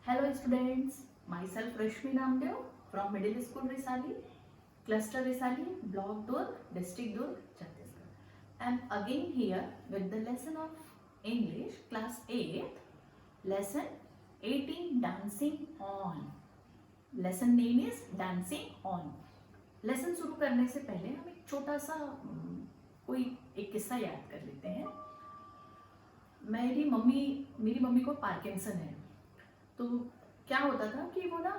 Hello students, myself Rashmi Namdev from Middle School Risali, Cluster Risali, Block Durg, District Durg, Chhattisgarh. I am again here with the lesson of English, class 8th, lesson 18, Dancing On. Lesson name is Dancing On. Lesson शुरू करने से पहले हम एक छोटा सा कोई एक किस्सा याद कर लेते हैं। मेरी मम्मी को पार्किंसन है। तो क्या होता था कि वो ना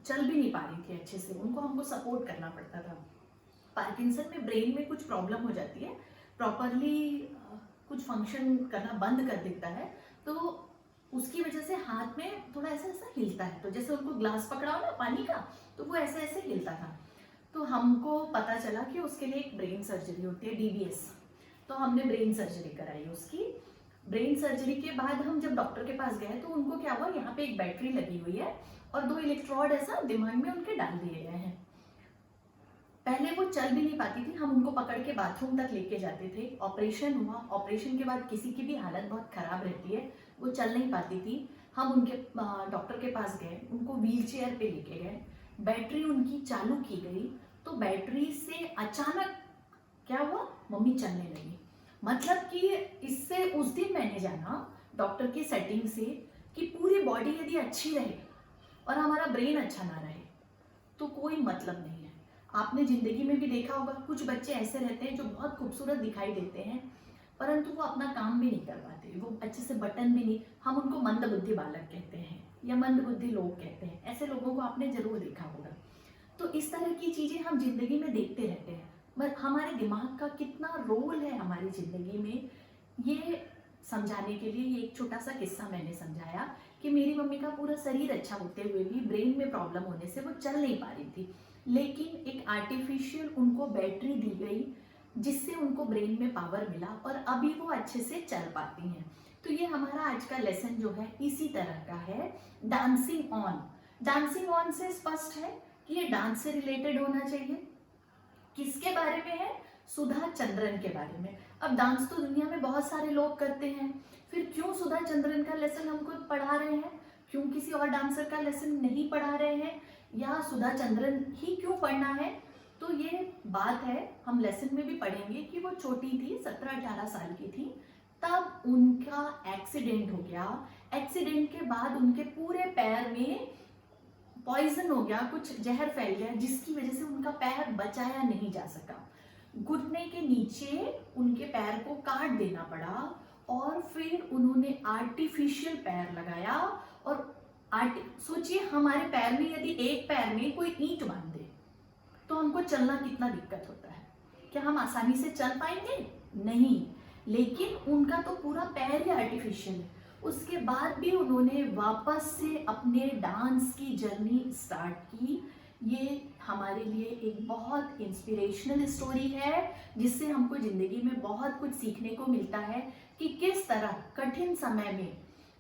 चल भी नहीं पा रही थी अच्छे से, उनको हमको सपोर्ट करना पड़ता था। पार्किंसन में ब्रेन में कुछ प्रॉब्लम हो जाती है, प्रॉपरली कुछ फंक्शन करना बंद कर देता है, तो उसकी वजह से हाथ में थोड़ा ऐसा ऐसा हिलता है। तो जैसे उनको ग्लास पकड़ा हो ना पानी का, तो वो ऐसे ऐसे हिलता था। तो हमको पता चला कि उसके लिए एक ब्रेन सर्जरी होती है, DBS। तो हमने ब्रेन सर्जरी कराई उसकी। ब्रेन सर्जरी के बाद हम जब डॉक्टर के पास गए तो उनको क्या हुआ, यहाँ पे एक बैटरी लगी हुई है और 2 इलेक्ट्रोड ऐसा दिमाग में उनके डाल दिए गए हैं। पहले वो चल भी नहीं पाती थी, हम उनको पकड़ के बाथरूम तक लेके जाते थे। ऑपरेशन हुआ, ऑपरेशन के बाद किसी की भी हालत बहुत खराब रहती है, वो चल नहीं पाती थी। हम उनके डॉक्टर के पास गए, उनको व्हील चेयर पे लेके गए, बैटरी उनकी चालू की गई। तो बैटरी से अचानक क्या हुआ, मम्मी चलने लगी। मतलब कि इससे उस दिन मैंने जाना डॉक्टर की सेटिंग से कि पूरी बॉडी यदि अच्छी रहे और हमारा ब्रेन अच्छा ना रहे तो कोई मतलब नहीं है। आपने जिंदगी में भी देखा होगा, कुछ बच्चे ऐसे रहते हैं जो बहुत खूबसूरत दिखाई देते हैं परंतु वो अपना काम भी नहीं कर पाते, वो अच्छे से बटन भी नहीं। हम उनको मंदबुद्धि बालक कहते हैं या मंदबुद्धि लोग कहते हैं। ऐसे लोगों को आपने जरूर देखा होगा। तो इस तरह की चीजें हम जिंदगी में देखते रहते हैं। पर हमारे दिमाग का कितना रोल है हमारी जिंदगी में, ये समझाने के लिए ये एक छोटा सा किस्सा मैंने समझाया कि मेरी मम्मी का पूरा शरीर अच्छा होते हुए भी ब्रेन में प्रॉब्लम होने से वो चल नहीं पा रही थी, लेकिन एक आर्टिफिशियल उनको बैटरी दी गई जिससे उनको ब्रेन में पावर मिला और अभी वो अच्छे से चल पाती हैं। तो ये हमारा आज का लेसन जो है इसी तरह का है, डांसिंग ऑन। डांसिंग ऑन से स्पष्ट है कि ये डांस से रिलेटेड होना चाहिए। किसके बारे में है, सुधा चंद्रन के बारे में। अब डांस तो दुनिया में बहुत सारे लोग करते हैं, फिर क्यों सुधा चंद्रन का लेसन हमको पढ़ा रहे हैं, क्यों किसी और डांसर का लेसन नहीं पढ़ा रहे हैं, या सुधा चंद्रन ही क्यों पढ़ना है। तो ये बात है, हम लेसन में भी पढ़ेंगे कि वो छोटी थी, 17-18 साल की थी, तब उनका एक्सीडेंट हो गया। एक्सीडेंट के बाद उनके पूरे पैर में पॉइजन हो गया, कुछ जहर फैल गया जिसकी वजह से उनका पैर बचाया नहीं जा सका। घुटने के नीचे उनके पैर को काट देना पड़ा और फिर उन्होंने आर्टिफिशियल पैर लगाया। और सोचिए, हमारे पैर में यदि एक पैर में कोई ईंट बांध दे तो हमको चलना कितना दिक्कत होता है। क्या हम आसानी से चल पाएंगे? नहीं। लेकिन उनका तो पूरा पैर ही आर्टिफिशियल है। उसके बाद भी उन्होंने वापस से अपने डांस की जर्नी स्टार्ट की। ये हमारे लिए एक बहुत इंस्पिरेशनल स्टोरी है जिससे हमको जिंदगी में बहुत कुछ सीखने को मिलता है कि किस तरह कठिन समय में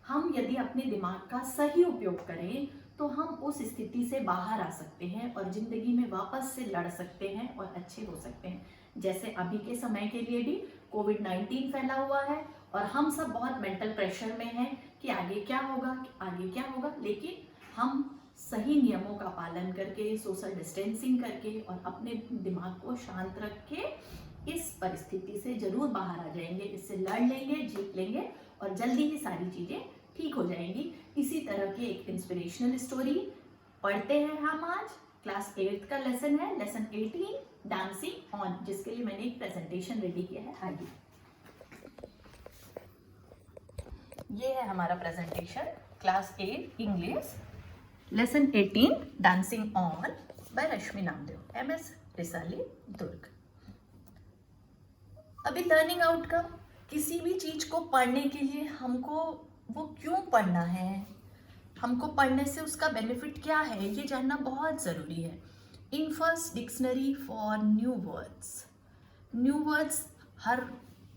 हम यदि अपने दिमाग का सही उपयोग करें तो हम उस स्थिति से बाहर आ सकते हैं और जिंदगी में वापस से लड़ सकते हैं और अच्छे हो सकते हैं। जैसे अभी के समय के लिए भी कोविड-19 फैला हुआ है और हम सब बहुत मेंटल प्रेशर में हैं कि आगे क्या होगा, आगे क्या होगा। लेकिन हम सही नियमों का पालन करके, सोशल डिस्टेंसिंग करके और अपने दिमाग को शांत रख के इस परिस्थिति से जरूर बाहर आ जाएंगे, इससे लड़ लेंगे, जीत लेंगे और जल्दी ही सारी चीजें ठीक हो जाएंगी। इसी तरह की एक इंस्पिरेशनल स्टोरी पढ़ते हैं हम आज। क्लास 8th का लेसन है, लेसन 18, डांसिंग ऑन, जिसके लिए मैंने एक प्रेजेंटेशन रेडी किया है। आगे ये है हमारा presentation, class 8 English, lesson 18, dancing on by Rashmi Namdev, MS Risali, Durg. अभी लर्निंग आउटकम, किसी भी चीज को पढ़ने के लिए हमको वो क्यों पढ़ना है, हमको पढ़ने से उसका बेनिफिट क्या है, ये जानना बहुत ज़रूरी है। In first dictionary for new words. New words her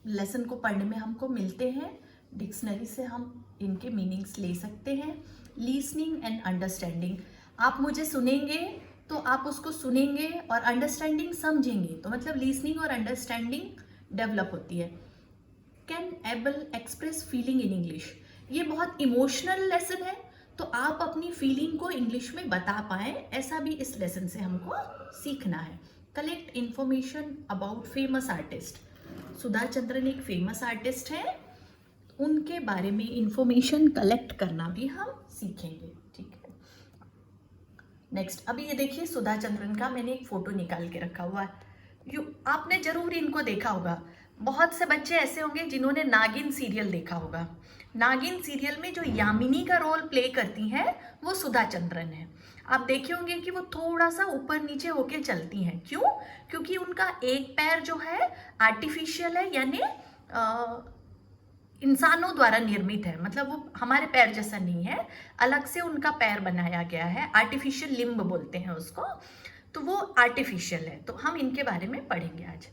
lesson को पढ़ने में हमको मिलते हैं, डिक्शनरी से हम इनके मीनिंग्स ले सकते हैं। लिसनिंग एंड अंडरस्टैंडिंग, आप मुझे सुनेंगे तो आप उसको सुनेंगे और अंडरस्टैंडिंग समझेंगे, तो मतलब लिसनिंग और अंडरस्टैंडिंग डेवलप होती है। Can able express feeling in English, ये बहुत इमोशनल लेसन है तो आप अपनी फीलिंग को इंग्लिश में बता पाए, ऐसा भी इस लेसन से हमको सीखना है। Collect information about famous artist. Sudha Chandran एक फेमस आर्टिस्ट है, उनके बारे में इंफॉर्मेशन कलेक्ट करना भी हम सीखेंगे, ठीक है। नेक्स्ट, अभी ये देखिए सुधा चंद्रन का मैंने एक फोटो निकाल के रखा हुआ है। आपने जरूर इनको देखा होगा। बहुत से बच्चे ऐसे होंगे जिन्होंने नागिन सीरियल देखा होगा। नागिन सीरियल में जो यामिनी का रोल प्ले करती हैं वो सुधा चंद्रन है। आप देखे होंगे कि वो थोड़ा सा ऊपर नीचे होके चलती हैं। क्यों? क्योंकि उनका एक पैर जो है आर्टिफिशियल है, यानी इंसानों द्वारा निर्मित है, मतलब वो हमारे पैर जैसा नहीं है, अलग से उनका पैर बनाया गया है, आर्टिफिशियल लिम्ब बोलते हैं उसको, तो वो आर्टिफिशियल है। तो हम इनके बारे में पढ़ेंगे आज।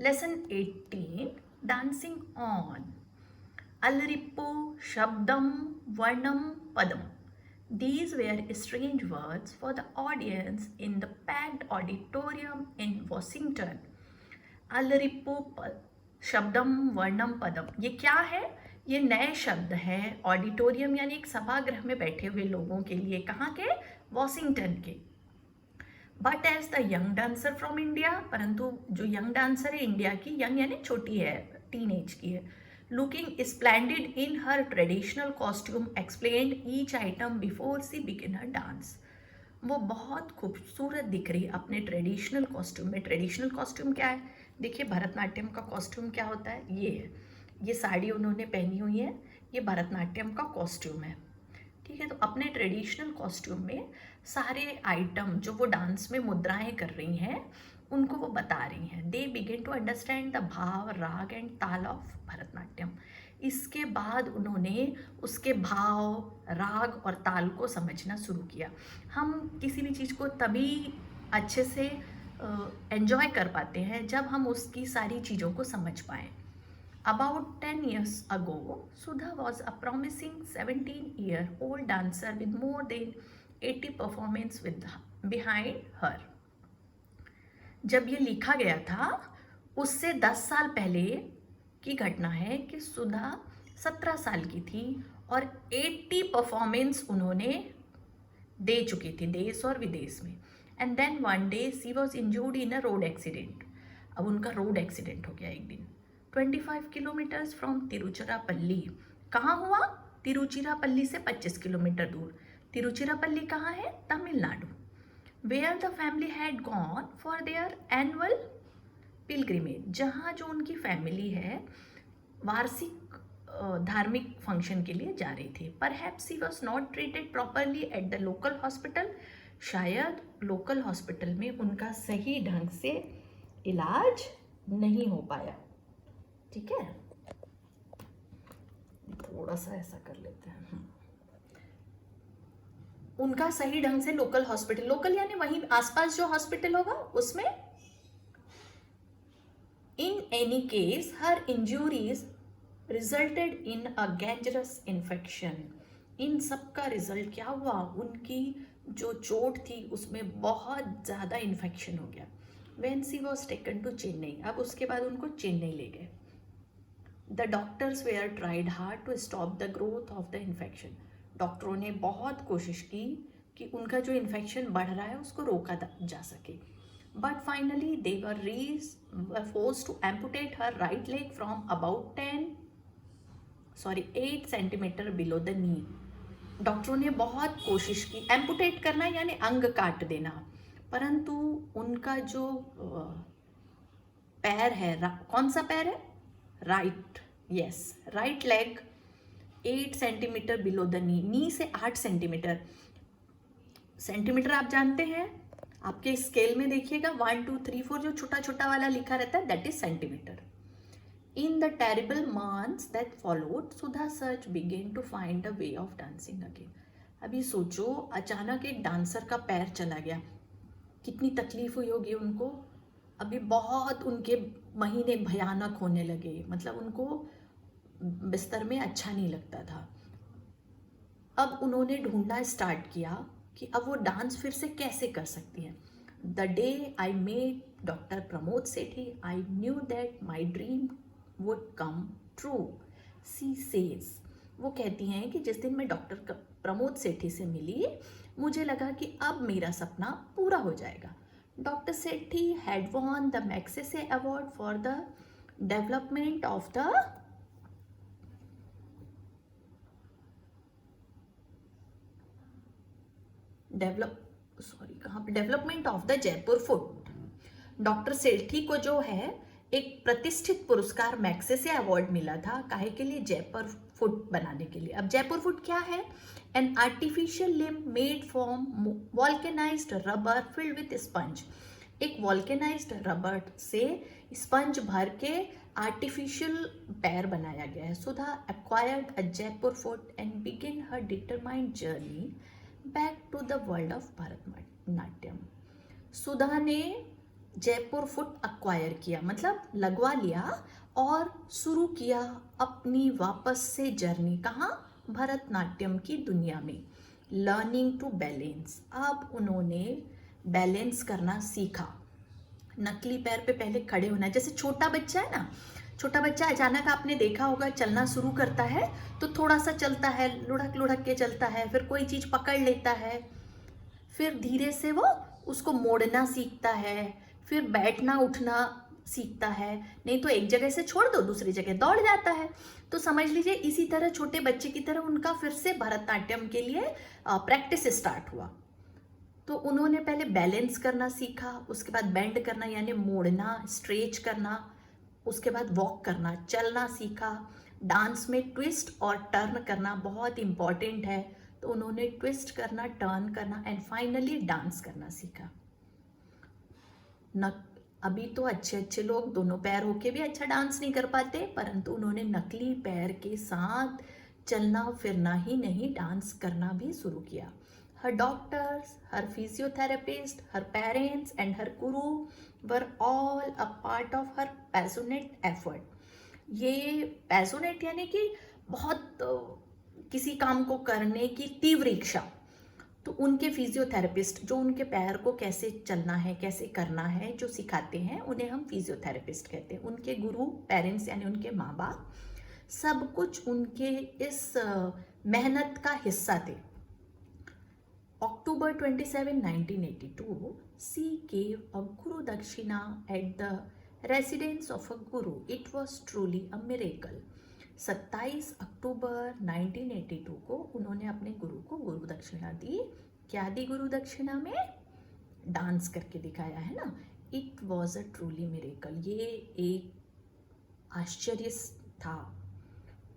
Lesson 18, dancing on. Alarippu Shabdam Varnam Padam. These were strange words for the audience in the packed auditorium in Washington. अलरिप्पु Shabdam Varnam पदम, ये क्या है? ये नए शब्द हैं ऑडिटोरियम यानी एक सभागृह में बैठे हुए लोगों के लिए। कहाँ के? वॉशिंगटन के। But as the young dancer from India, परंतु जो यंग डांसर है इंडिया की, यंग यानी छोटी है, टीन एज की है, looking splendid in her traditional costume explained each item before she begin her dance. वो बहुत खूबसूरत दिख रही है अपने ट्रेडिशनल कॉस्ट्यूम में। ट्रेडिशनल कॉस्ट्यूम क्या है? देखिए भरतनाट्यम का कॉस्ट्यूम क्या होता है, ये है, ये साड़ी उन्होंने पहनी हुई है, ये भरतनाट्यम का कॉस्ट्यूम है, ठीक है। तो अपने ट्रेडिशनल कॉस्ट्यूम में सारे आइटम जो वो डांस में मुद्राएं कर रही हैं उनको वो बता रही हैं। They begin to understand the bhava, raga and ताल ऑफ भरतनाट्यम। इसके बाद उन्होंने उसके भाव, राग और ताल को समझना शुरू किया। हम किसी भी चीज़ को तभी अच्छे से एंजॉय कर पाते हैं जब हम उसकी सारी चीज़ों को समझ पाएँ। About 10 years ago, Sudha was a promising 17-year-old dancer with more than 80 performances behind her. जब ये लिखा गया था उससे 10 साल पहले की घटना है कि सुधा 17 साल की थी और 80 परफॉर्मेंस उन्होंने दे चुकी थी देश और विदेश में। And then one day she was injured in a road accident. अब उनका रोड एक्सीडेंट हो गया एक दिन। 25 किलोमीटर्स फ्रॉम तिरुचिरापल्ली। कहाँ हुआ? तिरुचिरापल्ली से 25 किलोमीटर दूर। तिरुचिरापल्ली कहाँ है? Tamil Nadu. Where the family had gone for their annual pilgrimage, जहाँ जो उनकी फैमिली है वार्षिक धार्मिक फंक्शन के लिए जा रही थी। Perhaps she was not treated properly at the local hospital. शायद लोकल हॉस्पिटल में उनका सही ढंग से इलाज नहीं हो पाया, ठीक है। थोड़ा सा ऐसा कर लेते हैं। उनका सही ढंग से लोकल हॉस्पिटल, लोकल यानी वहीं आसपास जो हॉस्पिटल होगा उसमें। In any case her injuries resulted in a gangrenous infection. इन सब का रिजल्ट क्या हुआ? उनकी जो चोट थी उसमें बहुत ज़्यादा इन्फेक्शन हो गया। When she was taken to Chennai, अब उसके बाद उनको चेन्नई ले गए। The doctors were tried hard to stop the growth of the infection. डॉक्टरों ने बहुत कोशिश की कि उनका जो इन्फेक्शन बढ़ रहा है उसको रोका जा सके। But finally they were forced to amputate her right leg from about 8 centimetre below the knee. डॉक्टरों ने बहुत कोशिश की, एम्पुटेट करना यानी अंग काट देना, परंतु उनका जो पैर है, कौन सा पैर है? Right, yes, right leg 8 centimetre below the knee से 8 सेंटीमीटर। सेंटीमीटर आप जानते हैं, आपके स्केल में देखिएगा 1 2 3 4 जो छोटा छोटा वाला लिखा रहता है that is centimetre. In the terrible months that followed, Sudha Search began to find a way of dancing again. अभी सोचो अचानक एक डांसर का पैर चला गया, कितनी तकलीफ हुई होगी उनको। अभी बहुत उनके महीने भयानक होने लगे, मतलब उनको बिस्तर में अच्छा नहीं लगता था। अब उन्होंने ढूंढना स्टार्ट किया कि अब वो डांस फिर से कैसे कर सकती है। The day I met doctor Pramod Sethi, I knew that my dream would come true, she says. वो कहती हैं कि जिस दिन मैं डॉक्टर प्रमोद सेठी से मिली, मुझे लगा कि अब मेरा सपना पूरा हो जाएगा। Doctor Sethi had won the Magsaysay award for the development of the development of the Jaipur foot. Doctor Sethi को जो है एक प्रतिष्ठित पुरस्कार मैग्सेसे अवार्ड मिला था, काहे के लिए? जयपुर फुट बनाने के लिए। अब जयपुर फुट क्या है? An artificial limb made from vulcanized rubber filled with sponge. एक वॉल्केनाइज्ड रबर से स्पंज भर के आर्टिफिशियल पैर बनाया गया है। Sudha acquired a Jaipur foot and begin her determined journey back to the world of Bharatanatyam. Sudha ने जयपुर फुट अक्वायर किया, मतलब लगवा लिया, और शुरू किया अपनी वापस से जर्नी। कहाँ? भरतनाट्यम की दुनिया में। Learning to balance. अब उन्होंने बैलेंस करना सीखा। नकली पैर पे पहले खड़े होना, जैसे छोटा बच्चा है ना, छोटा बच्चा अचानक आपने देखा होगा चलना शुरू करता है तो थोड़ा सा चलता है, लुढ़क लुढ़क के चलता है, फिर कोई चीज़ पकड़ लेता है, फिर धीरे से वो उसको मोड़ना सीखता है, फिर बैठना उठना सीखता है। नहीं तो एक जगह से छोड़ दो दूसरी जगह दौड़ जाता है। तो समझ लीजिए इसी तरह छोटे बच्चे की तरह उनका फिर से भरतनाट्यम के लिए प्रैक्टिस स्टार्ट हुआ। तो उन्होंने पहले बैलेंस करना सीखा, उसके बाद बेंड करना यानी मोड़ना, स्ट्रेच करना, उसके बाद वॉक करना, चलना सीखा। डांस में ट्विस्ट और टर्न करना बहुत इम्पॉर्टेंट है, तो उन्होंने ट्विस्ट करना, टर्न करना एंड फाइनली डांस करना सीखा। अभी तो अच्छे अच्छे लोग दोनों पैर होके भी अच्छा डांस नहीं कर पाते, परंतु उन्होंने नकली पैर के साथ चलना फिरना ही नहीं, डांस करना भी शुरू किया। Her doctors, her physiotherapist, her parents and her guru were all a part of her passionate effort. ये पैशनेट यानी कि बहुत किसी काम को करने की तीव्र इच्छा। तो उनके फिजियोथेरेपिस्ट जो उनके पैर को कैसे चलना है, कैसे करना है, जो सिखाते हैं, उन्हें हम फिजियोथेरेपिस्ट कहते हैं। उनके गुरु, पेरेंट्स यानी उनके माँ बाप, सब कुछ उनके इस मेहनत का हिस्सा थे। October 27, 1982, she gave a Guru Dakshina at the residence of a Guru. It was truly a miracle. 27 अक्टूबर 1982 को उन्होंने अपने गुरु को गुरु दक्षिणा दी। क्या दी गुरु दक्षिणा में? डांस करके दिखाया है ना। It was a truly miracle, ये एक आश्चर्य था।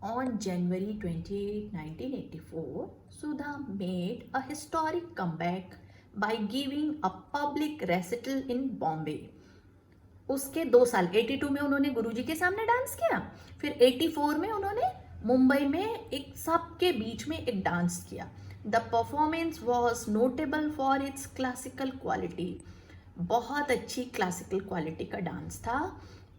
On January 28, 1984, Sudha made a historic comeback by giving a public recital in Bombay. उसके 2 साल 82 में उन्होंने गुरुजी के सामने डांस किया, फिर 84 में उन्होंने मुंबई में एक सबके बीच में एक डांस किया। The performance was notable for its classical quality. बहुत अच्छी क्लासिकल क्वालिटी का डांस था।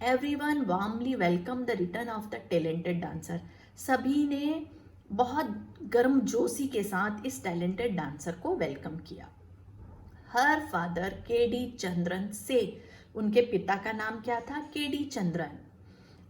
Everyone warmly welcome the return of the talented dancer. सभी ने बहुत गर्मजोशी के साथ इस टैलेंटेड डांसर को वेलकम किया। Her father KD. चंद्रन से, उनके पिता का नाम क्या था? KD. Chandran.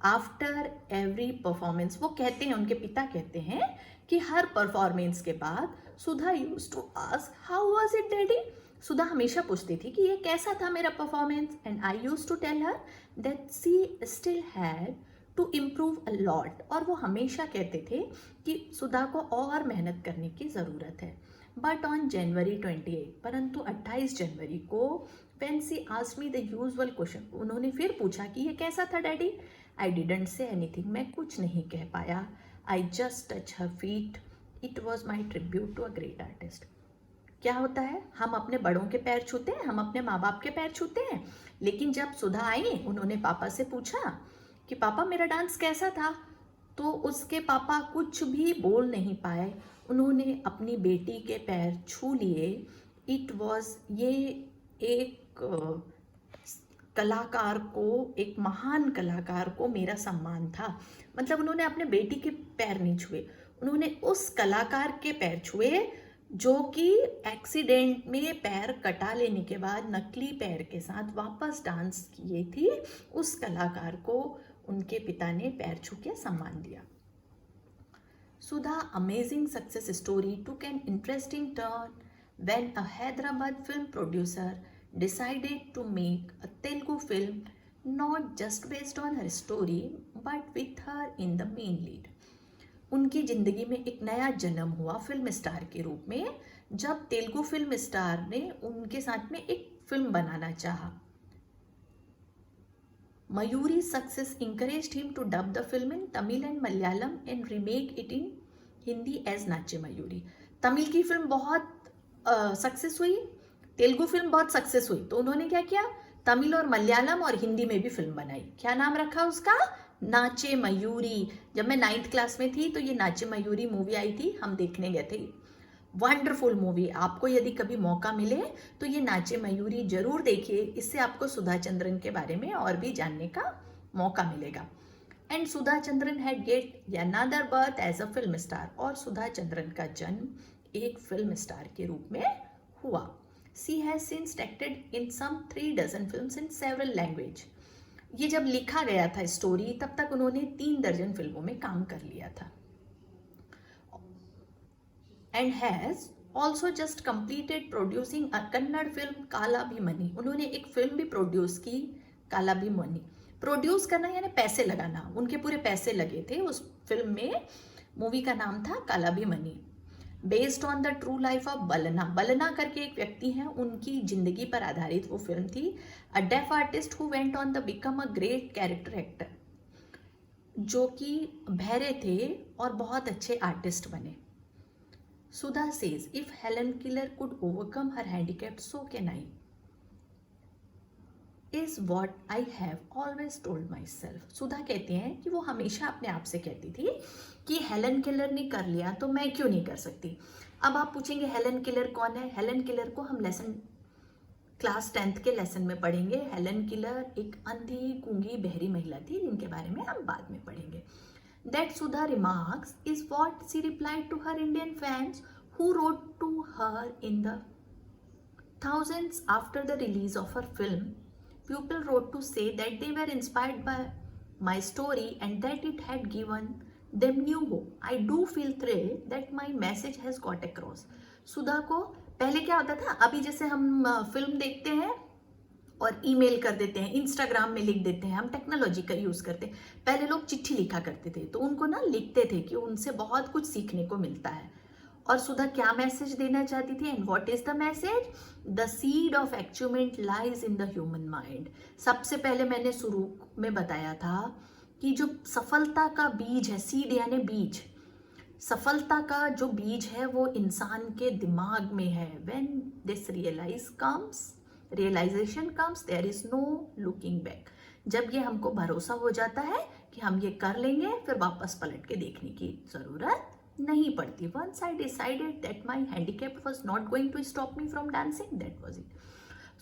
After every performance, वो कहते हैं, उनके पिता कहते हैं कि हर परफॉर्मेंस के बाद Sudha used to ask how was it daddy. Sudha हमेशा पूछती थी कि ये कैसा था मेरा performance, and I used to tell her that she still had to improve a lot. और वो हमेशा कहते थे कि सुधा को और मेहनत करने की ज़रूरत है। बट ऑन जनवरी 28, परंतु 28 जनवरी को, when she asked me the usual question, उन्होंने फिर पूछा कि ये कैसा था daddy. I didn't say anything, मैं कुछ नहीं कह पाया। I just touch her feet, it was my tribute to a great artist. क्या होता है, हम अपने बड़ों के पैर छूते हैं, हम अपने माँ बाप के पैर छूते हैं, लेकिन जब सुधा आई, उन्होंने पापा से पूछा कि पापा मेरा डांस कैसा था, तो उसके पापा कुछ भी बोल नहीं पाए, उन्होंने अपनी बेटी के पैर छू लिए। इट वॉज, ये एक कलाकार को, एक महान कलाकार को मेरा सम्मान था। मतलब उन्होंने अपने बेटी के पैर नहीं छुए, उन्होंने उस कलाकार के पैर छुए जो कि एक्सीडेंट में पैर कटा लेने के बाद नकली पैर के साथ वापस डांस किए थी। उस कलाकार को उनके पिता ने पैर छू के सम्मान दिया। Sudha amazing success story took an interesting turn when a Hyderabad film producer decided to make a Telugu film not just based on her story but with her in the main lead. उनकी जिंदगी में एक नया जन्म हुआ film star के रूप में जब तेलुगु फिल्म स्टार ने उनके साथ में एक फिल्म बनाना चाहा. Mayuri's success encouraged him to dub the film in Tamil and Malayalam and remake it in Hindi as Nache Mayuri. Tamil की फिल्म बहुत सक्सेस हुई, तेलुगु फिल्म बहुत सक्सेस हुई, तो उन्होंने क्या किया, तमिल और मलयालम और हिंदी में भी फिल्म बनाई. क्या नाम रखा उसका? नाचे मयूरी. जब मैं 9th क्लास में थी तो ये नाचे मयूरी मूवी आई थी, हम देखने गए थे. Wonderful movie. आपको यदि कभी मौका मिले तो ये नाचे मयूरी जरूर देखिए. इससे आपको सुधा चंद्रन के बारे में और भी जानने का मौका मिलेगा. And Sudha Chandran had get another birth as a film star. और सुधा चंद्रन का जन्म एक फिल्म स्टार के रूप में हुआ. She has since acted in some 3 dozen films in several language. ये जब लिखा गया था स्टोरी तब तक उन्होंने 3 दर्जन फिल्मों में काम कर लिया था. And has also just completed producing a Kannada film काला भीमनी. उन्होंने एक फिल्म भी प्रोड्यूस की, काला भीमनी. प्रोड्यूस करना यानी पैसे लगाना, उनके पूरे पैसे लगे थे उस फिल्म में. मूवी का नाम था काला भीमनी, based on the true life of Balna. Balna करके एक व्यक्ति हैं, उनकी जिंदगी पर आधारित वो फिल्म थी. A deaf artist who went on the become a great character actor, जो कि बहरे थे और बहुत अच्छे आर्टिस्ट बने. Sudha says, if Helen Keller could overcome her handicap, so can I. Is what I have always told myself. सुधा कहते हैं कि वो हमेशा अपने आप से कहती थी कि हेलन केलर ने कर लिया तो मैं क्यों नहीं कर सकती. अब आप पूछेंगे हेलन केलर कौन है. हेलन केलर को हम क्लास 10th के लेसन में पढ़ेंगे. हेलन केलर एक अंधी गूंगी बहरी महिला थी जिनके बारे में हम बाद में पढ़ेंगे. That Sudha remarks is what she replied to her Indian fans who wrote to her in the thousands after the release of her film. People wrote to say that they were inspired by my story and that it had given them new hope. I do feel thrilled that my message has got across. सुधा को पहले क्या होता था, अभी जैसे हम film देखते हैं और ईमेल कर देते हैं, इंस्टाग्राम में लिख देते हैं, हम टेक्नोलॉजी का यूज़ करते हैं. पहले लोग चिट्ठी लिखा करते थे, तो उनको ना लिखते थे कि उनसे बहुत कुछ सीखने को मिलता है. और सुधा क्या मैसेज देना चाहती थी? And what is the message? The seed of achievement lies in the human mind. सबसे पहले मैंने शुरू में बताया था कि जो सफलता का बीज है, सीड यानी बीज, सफलता का जो बीज है वो इंसान के दिमाग में है. When this realisation comes there is no looking back. जब ये हमको भरोसा हो जाता है कि हम ये कर लेंगे, फिर वापस पलट के देखने की जरूरत नहीं पड़ती. Once I decided that my handicap was not going to stop me from dancing, that was it.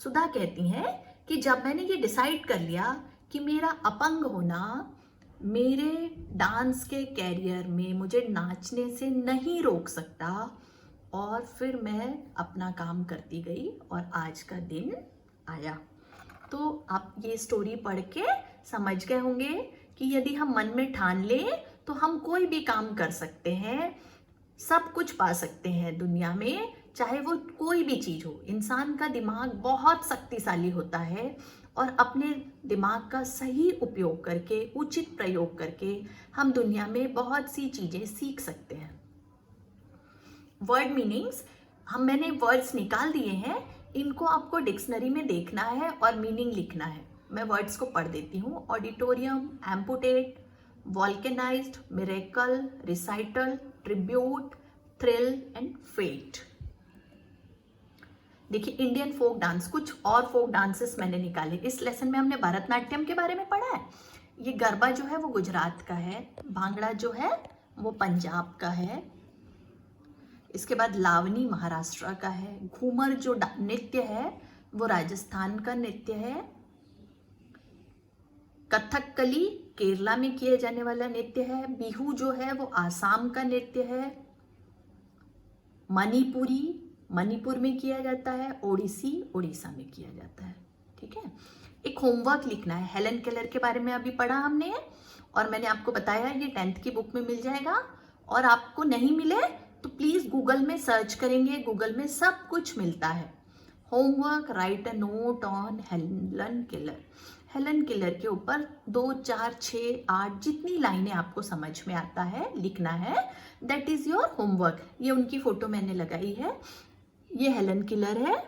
सुधा कहती हैं कि जब मैंने ये डिसाइड कर लिया कि मेरा अपंग होना मेरे डांस के कैरियर में मुझे नाचने से नहीं रोक सकता, और फिर मैं अपना काम करती गई और आज का दिन आया. तो आप ये स्टोरी पढ़ के समझ गए होंगे कि यदि हम मन में ठान लें तो हम कोई भी काम कर सकते हैं, सब कुछ पा सकते हैं दुनिया में, चाहे वो कोई भी चीज़ हो. इंसान का दिमाग बहुत शक्तिशाली होता है और अपने दिमाग का सही उपयोग करके, उचित प्रयोग करके हम दुनिया में बहुत सी चीज़ें सीख सकते हैं. वर्ड मीनिंग्स मैंने वर्ड्स निकाल दिए हैं, इनको आपको डिक्शनरी में देखना है और मीनिंग लिखना है. मैं वर्ड्स को पढ़ देती हूँ. Auditorium, amputate, vulcanized, miracle, recital, tribute, thrill and fate. देखिए इंडियन फोक डांस, कुछ और फोक डांसेस मैंने निकाले. इस लेसन में हमने भरतनाट्यम के बारे में पढ़ा है. ये गरबा जो है वो गुजरात का है, भांगड़ा जो है वो पंजाब का है. इसके बाद लावनी महाराष्ट्र का है. घूमर जो नृत्य है वो राजस्थान का नृत्य है. कथकली केरला में किए जाने वाला नृत्य है. बिहू जो है वो आसाम का नृत्य है. मणिपुरी मणिपुर में किया जाता है. ओडिसी उड़ीसा में किया जाता है. ठीक है. एक होमवर्क लिखना है. हेलन केलर के बारे में अभी पढ़ा हमने और मैंने आपको बताया ये 10th की बुक में मिल जाएगा. और आपको नहीं मिले तो प्लीज गूगल में सर्च करेंगे, गूगल में सब कुछ मिलता है। Homework, right a note on Helen Keller. Helen Keller के ऊपर 2, 4, 6, 8 जितनी लाइनें आपको समझ में आता है लिखना है, दैट इज योर होमवर्क। ये उनकी फोटो मैंने लगाई है, ये हेलन केलर है।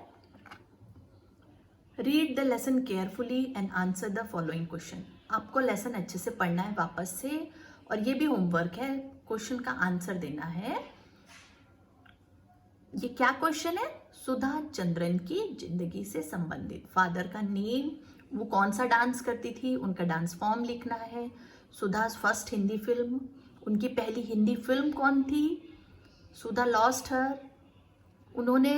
Read the lesson carefully and answer the following question. आपको लेसन अच्छे से पढ़ना है वापस से, और ये भी होमवर्क है, क्वेश्चन का आंसर देना है। ये क्या क्वेश्चन है? सुधा चंद्रन की जिंदगी से संबंधित। फादर का नेम, वो कौन सा डांस करती थी, उनका डांस फॉर्म लिखना है। सुधा फर्स्ट हिंदी फिल्म, उनकी पहली हिंदी फिल्म कौन थी? सुधा लॉस्ट हर, उन्होंने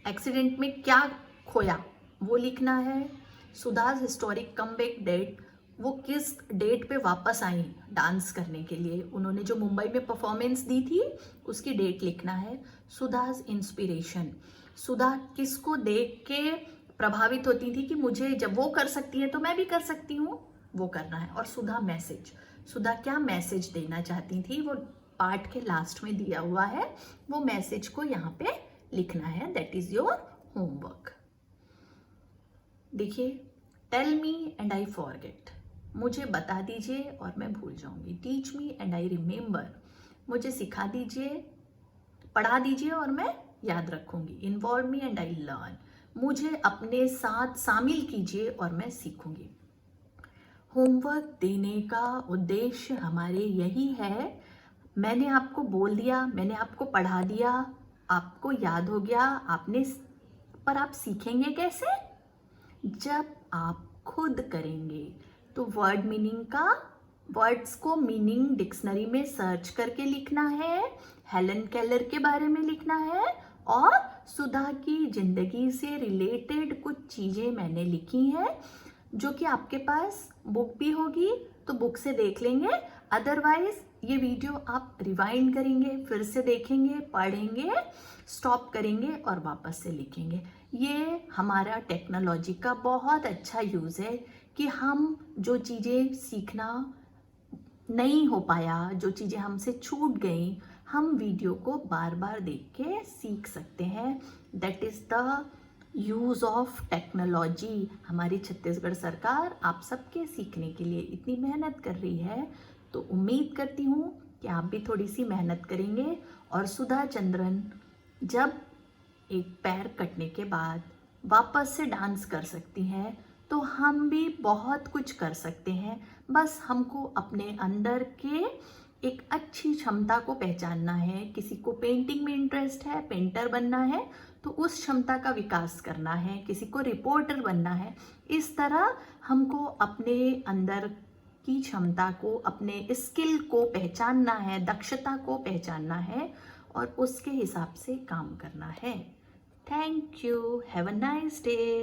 एक्सीडेंट में क्या खोया वो लिखना है। सुधाज हिस्टोरिक कमबैक डेट, वो किस डेट पे वापस आई डांस करने के लिए, उन्होंने जो मुंबई में परफॉर्मेंस दी थी उसकी डेट लिखना है। सुधाज इंस्पिरेशन, सुधा किसको देख के प्रभावित होती थी कि मुझे जब वो कर सकती है तो मैं भी कर सकती हूँ, वो करना है। और सुधा मैसेज, सुधा क्या मैसेज देना चाहती थी, वो पार्ट के लास्ट में दिया हुआ है, वो मैसेज को यहाँ पे लिखना है। That is your homework. देखिए, tell me and I forget, मुझे बता दीजिए और मैं भूल जाऊंगी। Teach me and I remember, मुझे सिखा दीजिए, पढ़ा दीजिए और मैं याद रखूंगी। Involve me and I learn, मुझे अपने साथ शामिल कीजिए और मैं सीखूंगी। होमवर्क देने का उद्देश्य हमारे यही है, मैंने आपको बोल दिया, मैंने आपको पढ़ा दिया, आपको याद हो गया, आपने, पर आप सीखेंगे कैसे? जब आप खुद करेंगे। तो वर्ड मीनिंग का, वर्ड्स को मीनिंग डिक्शनरी में सर्च करके लिखना है, हेलन केलर के बारे में लिखना है, और सुधा की जिंदगी से रिलेटेड कुछ चीज़ें मैंने लिखी हैं, जो कि आपके पास बुक भी होगी तो बुक से देख लेंगे, अदरवाइज ये वीडियो आप रिवाइंड करेंगे, फिर से देखेंगे, पढ़ेंगे, स्टॉप करेंगे और वापस से लिखेंगे। ये हमारा टेक्नोलॉजी का बहुत अच्छा यूज़ है कि हम जो चीज़ें सीखना नहीं हो पाया, जो चीज़ें हमसे छूट गई, हम वीडियो को बार बार देख के सीख सकते हैं। That is the use of technology. हमारी छत्तीसगढ़ सरकार आप सबके सीखने के लिए इतनी मेहनत कर रही है, तो उम्मीद करती हूँ कि आप भी थोड़ी सी मेहनत करेंगे। और सुधा चंद्रन जब एक पैर कटने के बाद वापस से डांस कर सकती हैं, तो हम भी बहुत कुछ कर सकते हैं। बस हमको अपने अंदर के एक अच्छी क्षमता को पहचानना है। किसी को पेंटिंग में इंटरेस्ट है, पेंटर बनना है, तो उस क्षमता का विकास करना है। किसी को रिपोर्टर बनना है। इस तरह हमको अपने अंदर की क्षमता को, अपने स्किल को पहचानना है, दक्षता को पहचानना है और उसके हिसाब से काम करना है। Thank you, have a nice day.